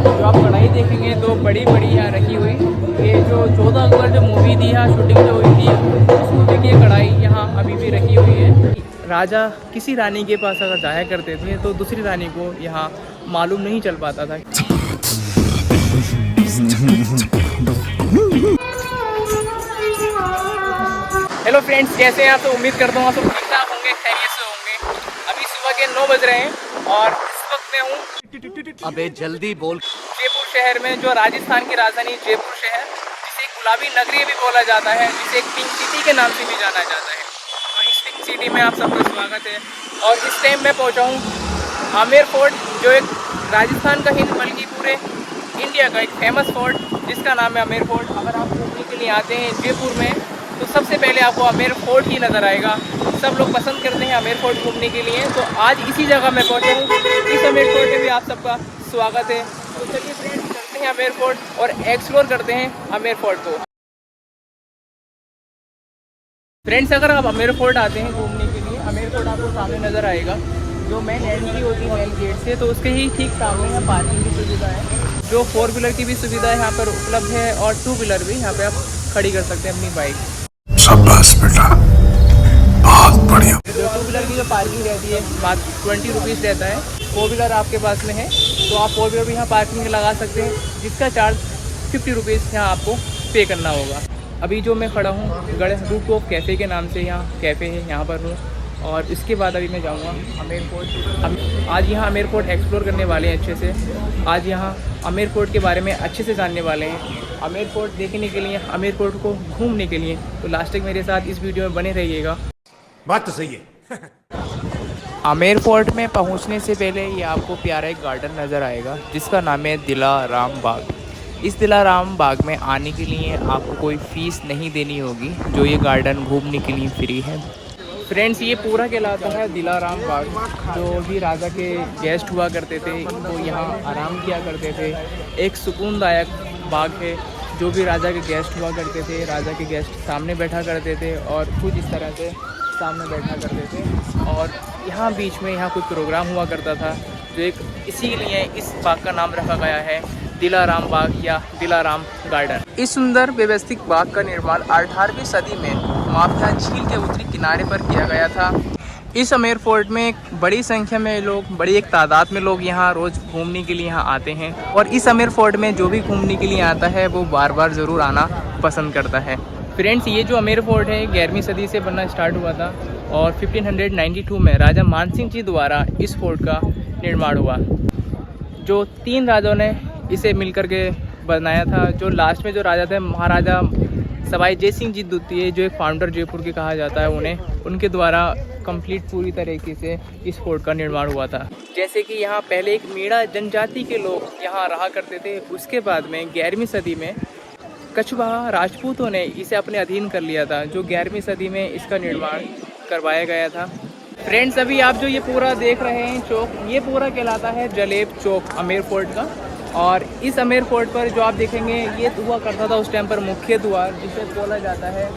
जो आप कढ़ाई देखेंगे तो बड़ी बड़ी यहाँ रखी हुई, ये जो 14 अक्टूबर जो मूवी थी यहाँ शूटिंग जो हुई थी उस मूवी की कढ़ाई यहाँ अभी भी रखी हुई है। राजा किसी रानी के पास अगर जाया करते थे तो दूसरी रानी को यहाँ मालूम नहीं चल पाता था। हेलो फ्रेंड्स, कैसे हैं आप? तो उम्मीद करता हूँ आप सब ठीक ठाक होंगे, खैरियत से होंगे। अभी सुबह के 9 बज रहे हैं और इस वक्त मैं हूँ अबे जल्दी बोल। जयपुर शहर में, जो राजस्थान की राजधानी जयपुर शहर, जिसे गुलाबी नगरी भी बोला जाता है, जिसे पिंक सिटी के नाम से भी जाना जाता है। तो इस पिंक सिटी में आप सबका स्वागत है। और इस टाइम मैं पहुँचा हूँ आमेर फोर्ट, जो एक राजस्थान का ही बल्कि पूरे इंडिया का एक फेमस फोर्ट जिसका नाम है आमेर फोर्ट। अगर आप घूमने के लिए आते हैं जयपुर में तो सबसे पहले आपको आमेर फोर्ट ही नज़र आएगा। सब लोग पसंद करते हैं आमेर फोर्ट घूमने के लिए, तो आज इसी जगह मैं पहुंचा हूँ। इस आमेर फोर्ट में भी आप सबका स्वागत है। तो चलिए फ्रेंड्स, चलते हैं आमेर फोर्ट और एक्सप्लोर करते हैं आमेर फोर्ट को। फ्रेंड्स, अगर आप आमेर फोर्ट आते हैं घूमने के लिए, आमेर फोर्ट आपको सामने नज़र आएगा। जो मेन एंट्री होती है मेन गेट से, तो उसके ही ठीक सामने यहाँ पार्किंग की सुविधा है। जो 4 व्हीलर की भी सुविधा यहाँ पर उपलब्ध है और 2 व्हीलर भी यहाँ पे आप खड़ी कर सकते हैं अपनी बाइक। शाबाश बेटा, बहुत बढ़िया। जो 2 व्हीलर की जो पार्किंग रहती है बात 20 रुपीज़ रहता है। 4 व्हीलर आपके पास में है तो आप 4 व्हीलर भी यहाँ पार्किंग लगा सकते हैं, जिसका चार्ज 50 रुपीज़ यहाँ आपको पे करना होगा। अभी जो मैं खड़ा हूँ गणेश रूपटॉप कैफ़े के नाम से, यहाँ कैफ़े है, यहाँ पर हूँ। और इसके बाद अभी मैं जाऊँगा आमेर फोर्ट। आज यहाँ आमेर फोर्ट एक्सप्लोर करने वाले हैं अच्छे से। आज यहाँ आमेर फोर्ट के बारे में अच्छे से जानने वाले हैं। आमेर फोर्ट देखने के लिए, आमेर फोर्ट को घूमने के लिए, तो लास्ट तक मेरे साथ इस वीडियो में बने रहिएगा। बात तो सही है। आमेर फोर्ट में पहुंचने से पहले ये आपको प्यारा एक गार्डन नज़र आएगा जिसका नाम है दिलाराम बाग। इस दिलाराम बाग में आने के लिए आपको कोई फ़ीस नहीं देनी होगी, जो ये गार्डन घूमने के लिए फ्री है। फ्रेंड्स, ये पूरा कहलाता है दिलाराम बाग। जो भी राजा के गेस्ट हुआ करते थे वो यहाँ आराम किया करते थे। एक सुकूनदायक बाग है। जो भी राजा के गेस्ट हुआ करते थे, राजा के गेस्ट सामने बैठा करते थे और कुछ इस तरह से सामने बैठा करते थे। और यहाँ बीच में यहाँ कोई प्रोग्राम हुआ करता था, जो एक इसीलिए इस बाग का नाम रखा गया है दिलाराम बाग या दिलाराम गार्डन। इस सुंदर व्यवस्थित बाग का निर्माण 18वीं सदी में माफिया झील के उत्तरी किनारे पर किया गया था। इस आमेर फोर्ट में बड़ी संख्या में लोग, बड़ी एक तादाद में लोग यहाँ रोज़ घूमने के लिए यहाँ आते हैं। और इस आमेर फोर्ट में जो भी घूमने के लिए आता है वो बार बार ज़रूर आना पसंद करता है। फ्रेंड्स, ये जो आमेर फोर्ट है 11वीं सदी से बनना स्टार्ट हुआ था और 1592 में राजा मानसिंह जी द्वारा इस फोर्ट का निर्माण हुआ। जो 3 राजाओं ने इसे मिलकर के बनाया था। जो लास्ट में जो राजा थे, महाराजा सवाई जय सिंह जी द्वितीय, जो एक फाउंडर जयपुर के कहा जाता है, उनके द्वारा कंप्लीट पूरी तरीके से इस फोर्ट का निर्माण हुआ था। जैसे कि यहाँ पहले एक मीणा जनजाति के लोग यहाँ रहा करते थे। उसके बाद में 11वीं सदी में कछवाहा राजपूतों ने इसे अपने अधीन कर लिया था, जो 11वीं सदी में इसका निर्माण करवाया गया था। फ्रेंड्स, अभी आप जो ये पूरा देख रहे हैं चौक, ये पूरा कहलाता है जलेब चौक आमेर फोर्ट का। और इस आमेर फोर्ट पर जो आप देखेंगे ये हुआ करता था उस टाइम पर मुख्य द्वार, जिसे बोला जाता है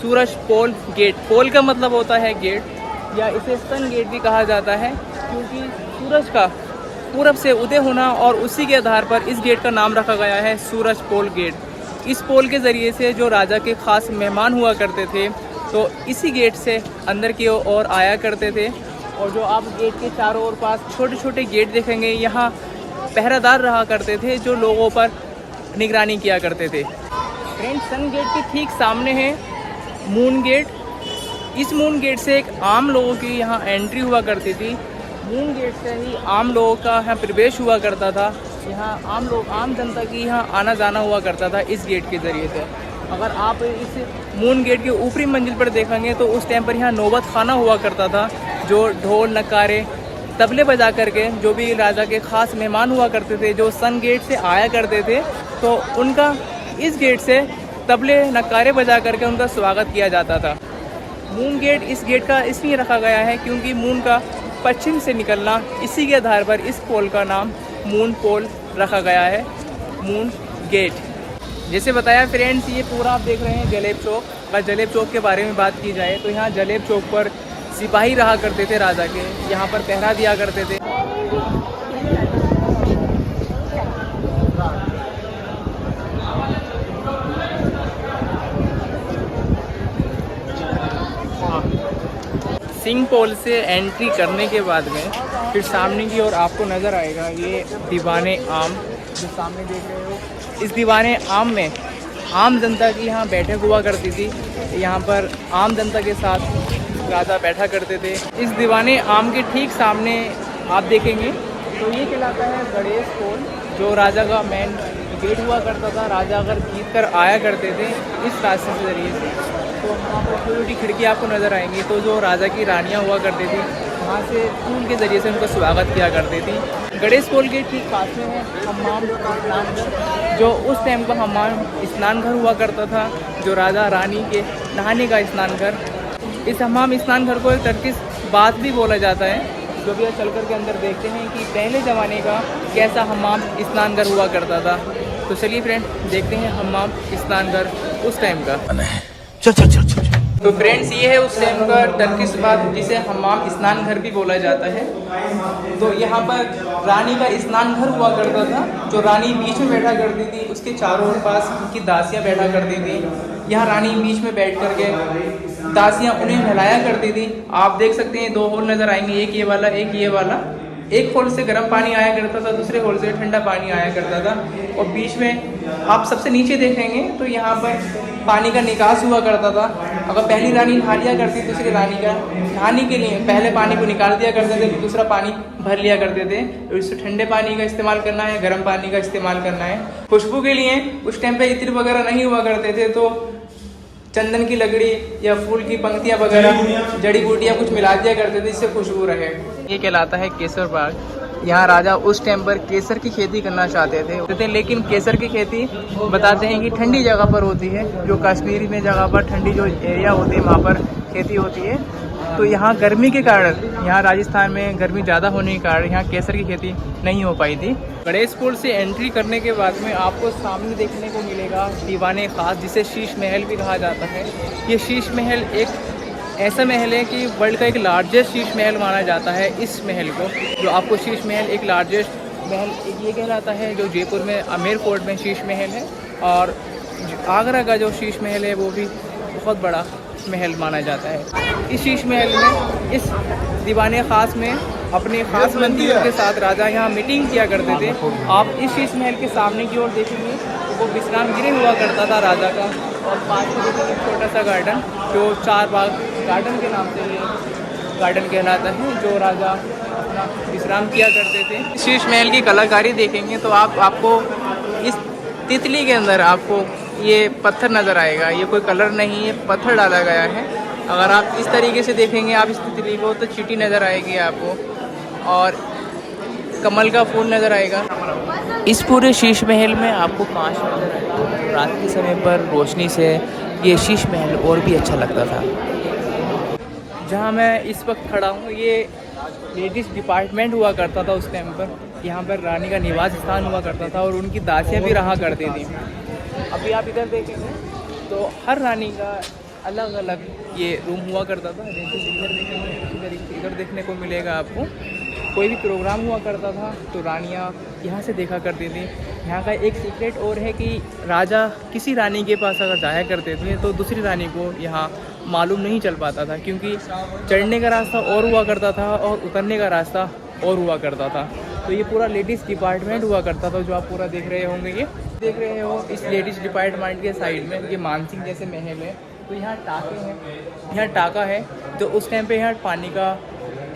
सूरज पोल गेट। पोल का मतलब होता है गेट, या इसे सन गेट भी कहा जाता है, क्योंकि सूरज का पूरब से उदय होना और उसी के आधार पर इस गेट का नाम रखा गया है सूरज पोल गेट। इस पोल के ज़रिए से जो राजा के ख़ास मेहमान हुआ करते थे तो इसी गेट से अंदर की ओर आया करते थे। और जो आप गेट के चारों ओर पास छोटे छोटे गेट देखेंगे, यहाँ पहरेदार रहा करते थे जो लोगों पर निगरानी किया करते थे। फ्रेंड्स, सन गेट के ठीक सामने है मून गेट। इस मून गेट से एक आम लोगों की यहाँ एंट्री हुआ करती थी। मून गेट से ही आम लोगों का यहाँ प्रवेश हुआ करता था। यहाँ आम जनता की यहाँ आना जाना हुआ करता था इस गेट के ज़रिए से। अगर आप इस मून गेट के ऊपरी मंजिल पर देखेंगे तो उस टाइम पर यहाँ नौबत खाना हुआ करता था, जो ढोल नगाड़े तबले बजा करके जो भी राजा के ख़ास मेहमान हुआ करते थे, जो सन गेट से आया करते थे, तो उनका इस गेट से तबले नगाड़े बजा करके उनका स्वागत किया जाता था। मून गेट, इस गेट का इसलिए रखा गया है क्योंकि मून का पश्चिम से निकलना, इसी के आधार पर इस पोल का नाम मून पोल रखा गया है, मून गेट। जैसे बताया फ्रेंड्स, ये पूरा आप देख रहे हैं जलेब चौक। अगर जलेब चौक के बारे में बात की जाए तो यहाँ जलेब चौक पर सिपाही रहा करते थे राजा के, यहाँ पर पहरा दिया करते थे। सिंह पोल से एंट्री करने के बाद में फिर सामने की ओर आपको नज़र आएगा ये दीवाने आम, जो सामने देख रहे हो। इस दीवाने आम में आम जनता की यहाँ बैठक हुआ करती थी। यहाँ पर आम जनता के साथ राजा बैठा करते थे। इस दीवाने आम के ठीक सामने आप देखेंगे तो ये कहलाता है गणेश पोल, जो राजा का मेन गेट हुआ करता था। राजा अगर जीत कर आया करते थे इस रास्ते के ज़रिए से, तो वहाँ पर छोटी छोटी खिड़की आपको नज़र आएंगी। तो जो राजा की रानियाँ हुआ करती थी वहाँ से फूल के ज़रिए से उनका स्वागत किया करती थी। गणेश पोल के ठीक पास में है हम्माम स्नान घर, जो उस टाइम का हम्माम स्नान घर हुआ करता था, जो राजा रानी के नहाने का स्नान घर। इस हम्माम स्नान घर को एक टर्किश बात भी बोला जाता है, जो भी चल कर के अंदर देखते हैं कि पहले ज़माने का कैसा हम्माम स्नान घर हुआ करता था। तो चलिए फ्रेंड देखते हैं हम्माम स्नान घर उस टाइम का। चल चल चल चल। तो फ्रेंड्स ये है उस टाइम का टर्किश बात, जिसे हम्माम स्नान घर भी बोला जाता है। तो यहाँ पर रानी का स्नान घर हुआ करता था, जो रानी बीच में बैठा करती थी, उसके चारों ओर पास उनकी दासियाँ बैठा करती थी। यहाँ रानी बीच में बैठ करके दासियाँ उन्हें नहलाया करती थी। आप देख सकते हैं 2 होल नज़र आएंगे, एक ये वाला एक ये वाला। एक होल से गर्म पानी आया करता था, दूसरे होल से ठंडा पानी आया करता था। और बीच में आप सबसे नीचे देखेंगे तो यहाँ पर पानी का निकास हुआ करता था। अगर पहली रानी नहा लिया करती, दूसरी रानी का नहाने के लिए पहले पानी को निकाल दिया करते थे, फिर दूसरा पानी भर लिया करते थे। और इससे ठंडे पानी का इस्तेमाल करना है, गर्म पानी का इस्तेमाल करना है। खुशबू के लिए उस टाइम पे इत्र वगैरह नहीं हुआ करते थे, तो चंदन की लकड़ी या फूल की पंक्तियाँ वगैरह, जड़ी बूटियाँ कुछ मिला दिया करते थे, जिससे खुशबू रहे। ये कहलाता है केसर बाग। यहाँ राजा उस टाइम पर केसर की खेती करना चाहते थे, लेकिन केसर की खेती बताते हैं कि ठंडी जगह पर होती है, जो कश्मीर में जगह पर ठंडी जो एरिया होती है वहाँ पर खेती होती है। तो यहाँ गर्मी के कारण, यहाँ राजस्थान में गर्मी ज़्यादा होने के कारण यहाँ केसर की खेती नहीं हो पाई थी। गणेश पोल से एंट्री करने के बाद में आपको सामने देखने को मिलेगा दीवाने खास, जिसे शीश महल भी कहा जाता है। ये शीश महल एक ऐसा महल है कि वर्ल्ड का एक लार्जेस्ट शीश महल माना जाता है। इस महल को, जो आपको शीश महल एक लार्जेस्ट महल ये कहलाता है, जो जयपुर में आमेर फोर्ट में शीश महल है। और आगरा का जो शीश महल है वो भी बहुत बड़ा महल माना जाता है। इस शीश महल में, इस दीवाने ख़ास में अपने ख़ास मंत्रियों के साथ राजा यहाँ मीटिंग किया करते थे। आप इस शीश महल के सामने की ओर देखेंगे तो वो विश्राम गृह हुआ करता था राजा का। और पास में देखेंगे एक छोटा सा गार्डन, जो 4 बाग गार्डन के नाम से ये गार्डन कहलाता है, जो राजा अपना विश्राम किया करते थे। शीश महल की कलाकारी देखेंगे तो आपको इस तितली के अंदर आपको ये पत्थर नज़र आएगा। ये कोई कलर नहीं है, पत्थर डाला गया है। अगर आप इस तरीके से देखेंगे आप इस तितली को, तो चींटी नज़र आएगी आपको और कमल का फूल नज़र आएगा। इस पूरे शीश महल में आपको कांच नज़र आएगा। रात के समय पर रोशनी से ये शीश महल और भी अच्छा लगता था। जहाँ मैं इस वक्त खड़ा हूँ, ये लेडीज़ डिपार्टमेंट हुआ करता था उस टाइम पर। यहाँ पर रानी का निवास स्थान हुआ करता था और उनकी दासियाँ भी रहा करती थी। अभी आप इधर देखेंगे तो हर रानी का अलग अलग ये रूम हुआ करता था। जैसे इधर देखेंगे, इधर देखने को मिलेगा आपको। कोई भी प्रोग्राम हुआ करता था तो रानियाँ यहाँ से देखा करती थी। यहाँ का एक सीक्रेट और है कि राजा किसी रानी के पास अगर जाया करते थे तो दूसरी रानी को यहाँ मालूम नहीं चल पाता था, क्योंकि चढ़ने का रास्ता और हुआ करता था और उतरने का रास्ता और हुआ करता था। तो ये पूरा लेडीज़ डिपार्टमेंट हुआ करता था, जो आप पूरा देख रहे होंगे। ये देख रहे हो इस लेडीज़ डिपार्टमेंट के साइड में ये मानसिंह जैसे महल है। तो यहाँ टाँके हैं, यहाँ टाँका है, जो उस टाइम पे यहाँ पानी का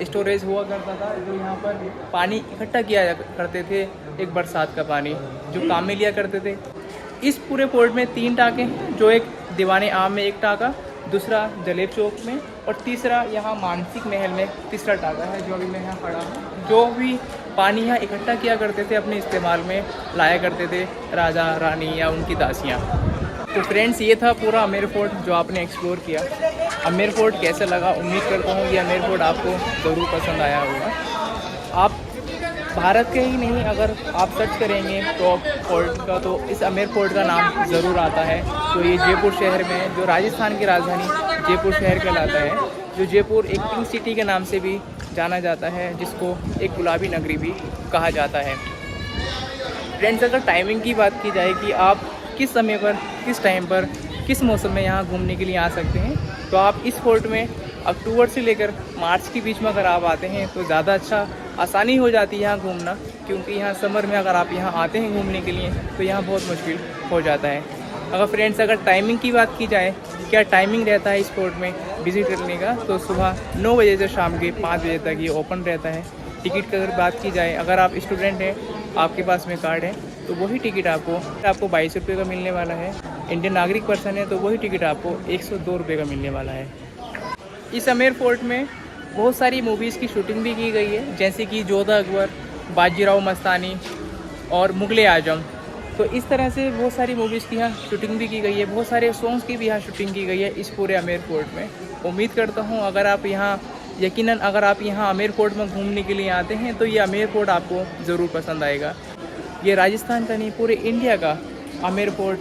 स्टोरेज हुआ करता था, जो यहाँ पर पानी इकट्ठा किया करते थे। एक बरसात का पानी जो काम में लिया करते थे। इस पूरे पोर्ट में 3 टाँके हैं, जो एक दीवाने आम में एक टाँका, दूसरा जलेब चौक में, और तीसरा यहाँ मानसिक महल में तीसरा टाँका है, जो अभी मैं यहाँ खड़ा हूँ। जो भी पानी यहाँ इकट्ठा किया करते थे अपने इस्तेमाल में लाया करते थे राजा रानी या उनकी दासियाँ। तो फ्रेंड्स, ये था पूरा आमेर फोर्ट जो आपने एक्सप्लोर किया। आमेर फोर्ट कैसा लगा? उम्मीद करता हूँ कि आमेर फोर्ट आपको ज़रूर पसंद आया होगा। आप भारत के ही नहीं, अगर आप सर्च करेंगे टॉप फोर्ट का तो इस आमेर फोर्ट का नाम ज़रूर आता है। तो ये जयपुर शहर में, जो राजस्थान की राजधानी जयपुर शहर कहलाता है, जो जयपुर एक पिंक सिटी के नाम से भी जाना जाता है, जिसको एक गुलाबी नगरी भी कहा जाता है। फ्रेंड्स, अगर टाइमिंग की बात की जाए कि आप किस समय पर, किस टाइम पर, किस मौसम में यहाँ घूमने के लिए आ सकते हैं, तो आप इस फोर्ट में अक्टूबर से लेकर मार्च के बीच में अगर आप आते हैं तो ज़्यादा अच्छा आसानी हो जाती है यहाँ घूमना, क्योंकि यहाँ समर में अगर आप यहाँ आते हैं घूमने के लिए तो यहाँ बहुत मुश्किल हो जाता है। अगर फ्रेंड्स अगर टाइमिंग की बात की जाए, क्या टाइमिंग रहता है इस फोर्ट में विज़िट करने का, तो सुबह 9 बजे से शाम के 5 बजे तक ये ओपन रहता है। टिकट की अगर बात की जाए, अगर आप स्टूडेंट हैं, आपके पास में कार्ड है, तो वही टिकट आपको 22 रुपये का मिलने वाला है। इंडियन नागरिक पर्सन है तो वही टिकट आपको 102 रुपये का मिलने वाला है। इस आमेर फोर्ट में बहुत सारी मूवीज़ की शूटिंग भी की गई है, जैसे कि जोधा अकबर, बाजीराव मस्तानी और मुगले आजम। तो इस तरह से बहुत सारी मूवीज़ की यहाँ शूटिंग भी की गई है, बहुत सारे सॉन्ग्स की भी यहाँ शूटिंग की गई है इस पूरे आमेर फोर्ट में। उम्मीद करता हूँ अगर आप यहाँ आमेर फोर्ट में घूमने के लिए आते हैं तो ये आमेर फोर्ट आपको ज़रूर पसंद आएगा। ये राजस्थान का नहीं, पूरे इंडिया का आमेर फोर्ट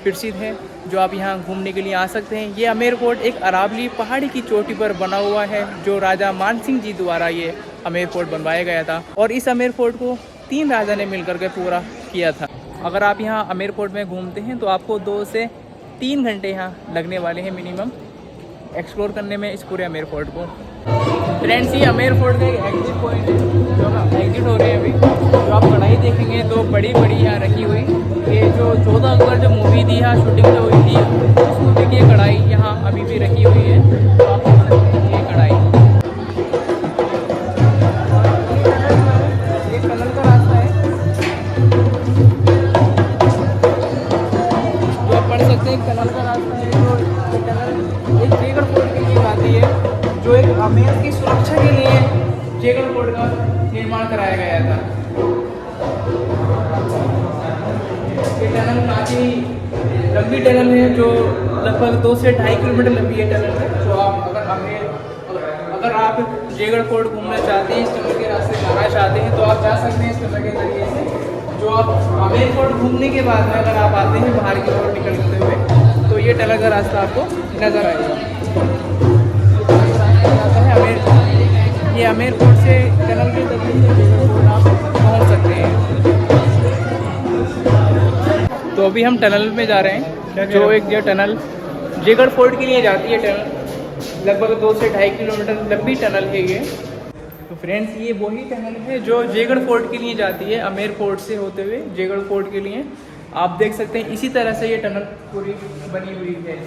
प्रसिद्ध है, जो आप यहाँ घूमने के लिए आ सकते हैं। ये आमेर फोर्ट एक अरावली पहाड़ी की चोटी पर बना हुआ है, जो राजा मानसिंह जी द्वारा ये आमेर फोर्ट बनवाया गया था, और इस आमेर फोर्ट को 3 राजा ने मिलकर के पूरा किया था। अगर आप यहाँ आमेर फोर्ट में घूमते हैं तो आपको 2 से 3 घंटे यहाँ लगने वाले हैं मिनिमम एक्सप्लोर करने में इस पूरे आमेर फोर्ट को। फ्रेंड्स, ये आमेर फोर्ट का एक एग्जिट पॉइंट है, जो हम एग्जिट हो रहे हैं अभी। जो आप कढ़ाई देखेंगे तो बड़ी बड़ी यहाँ रखी हुई, ये जो जोधा अकबर जो मूवी थी यहाँ शूटिंग जो हुई थी, उस मूवी की ये कढ़ाई यहाँ अभी भी रखी हुई है। तो आप देख सकते हैं ये कढ़ाई, एक टनल का रास्ता है, जो आप पढ़ सकते हैं। टनल का रास्ता है, जो टनल एक जेगढ़ फोर्ट के लिए जाती है, जो एक आमेर की सुरक्षा के लिए जेगढ़ फोर्ट का निर्माण कराया गया था। ये टनल काफ़ी लंबी टनल है, जो लगभग 2 से 2.5 किलोमीटर लंबी ये टनल है। जो आप अगर आप जेगढ़ फोर्ट घूमना चाहते हैं, इस टनल के रास्ते जाना चाहते हैं, तो आप जा सकते हैं इस टनल के जरिए से। जो आप आमेर फोर्ट घूमने के बाद में अगर आप आते हैं बाहर की ओर निकलते हुए, तो ये टनल का रास्ता आपको नज़र आएगा। ये आमेर फोर्ट से टनल के जरिए से जेगढ़ फोर्ट आप पहुँच सकते हैं। तो अभी हम टनल में जा रहे हैं, जो एक जो टनल जेगढ़ फोर्ट के लिए जाती है। टनल लगभग 2 से 2.5 किलोमीटर लंबी टनल है ये। तो फ्रेंड्स, ये वही टनल है जो जेगढ़ फोर्ट के लिए जाती है, आमेर फोर्ट से होते हुए जेगढ़ फोर्ट के लिए। आप देख सकते हैं इसी तरह से ये टनल पूरी बनी हुई है,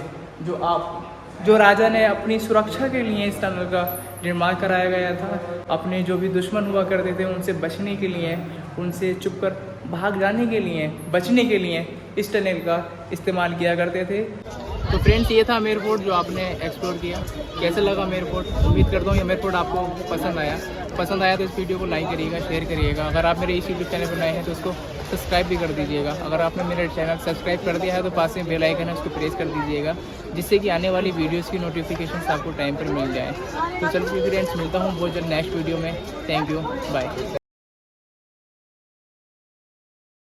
जो राजा ने अपनी सुरक्षा के लिए इस टनल का निर्माण कराया गया था। अपने जो भी दुश्मन हुआ करते थे उनसे बचने के लिए, उनसे छुपकर भाग जाने के लिए, बचने के लिए इस टनल का इस्तेमाल किया करते थे। तो फ्रेंड्स, ये था आमेर फोर्ट जो आपने एक्सप्लोर किया। कैसा लगा आमेर फोर्ट? उम्मीद करता हूँ ये आमेर फोर्ट आपको पसंद आया तो इस वीडियो को लाइक करिएगा, शेयर करिएगा। अगर आप मेरे इस यूट्यूब चैनल पर नए हैं तो उसको सब्सक्राइब भी कर दीजिएगा। अगर आपने मेरा चैनल सब्सक्राइब कर दिया है तो पास में बेल आइकन है, उसको प्रेस कर दीजिएगा, जिससे कि आने वाली वीडियोज़ की नोटिफिकेशन आपको टाइम पर मिल जाए। तो चलिए फ्रेंड्स, मिलता हूँ बहुत जल्द नेक्स्ट वीडियो में। Thank you, bye.